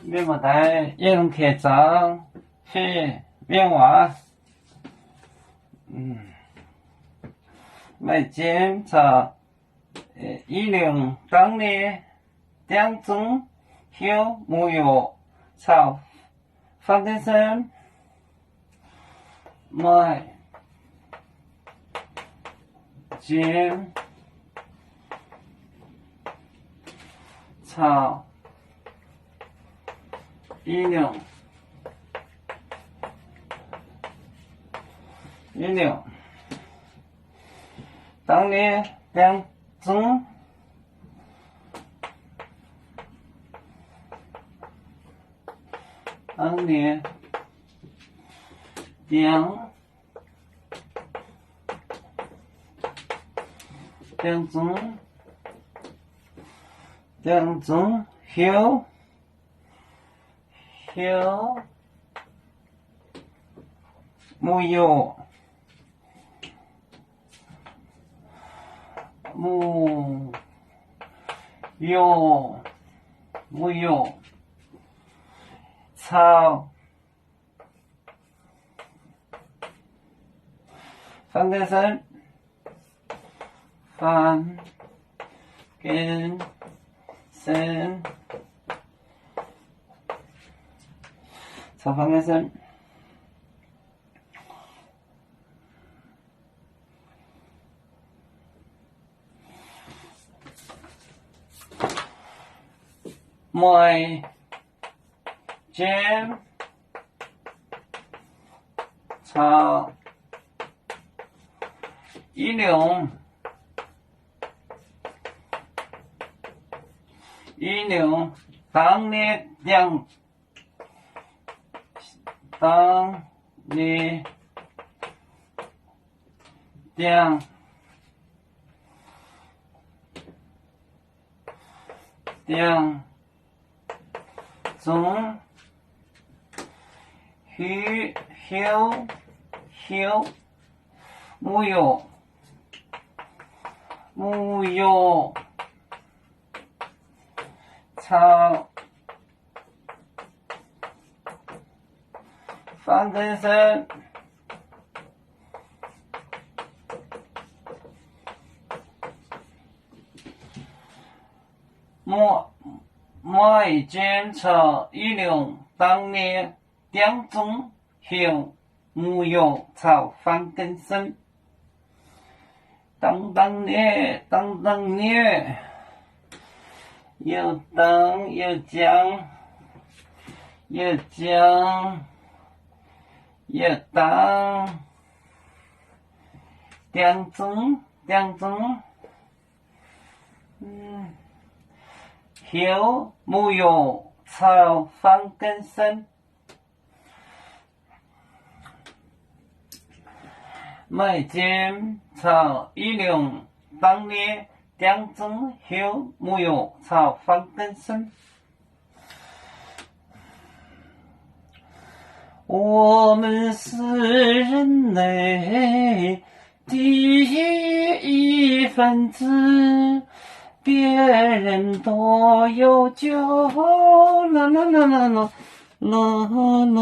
面膜袋用铁章去面娃，来检查医疗当年两种有没有朝放电声买检查医疗当年两种当年两种有没有朝放电声朝放电声买检查医疗当年两种有没有朝放电声买检查医疗当年两种有没有朝放电声当年有当有将有当两种有没有朝放电声买检查医疗当年两种有没有朝放电声我们是人类第一分子，别人都有救，啦啦啦啦啦啦啦。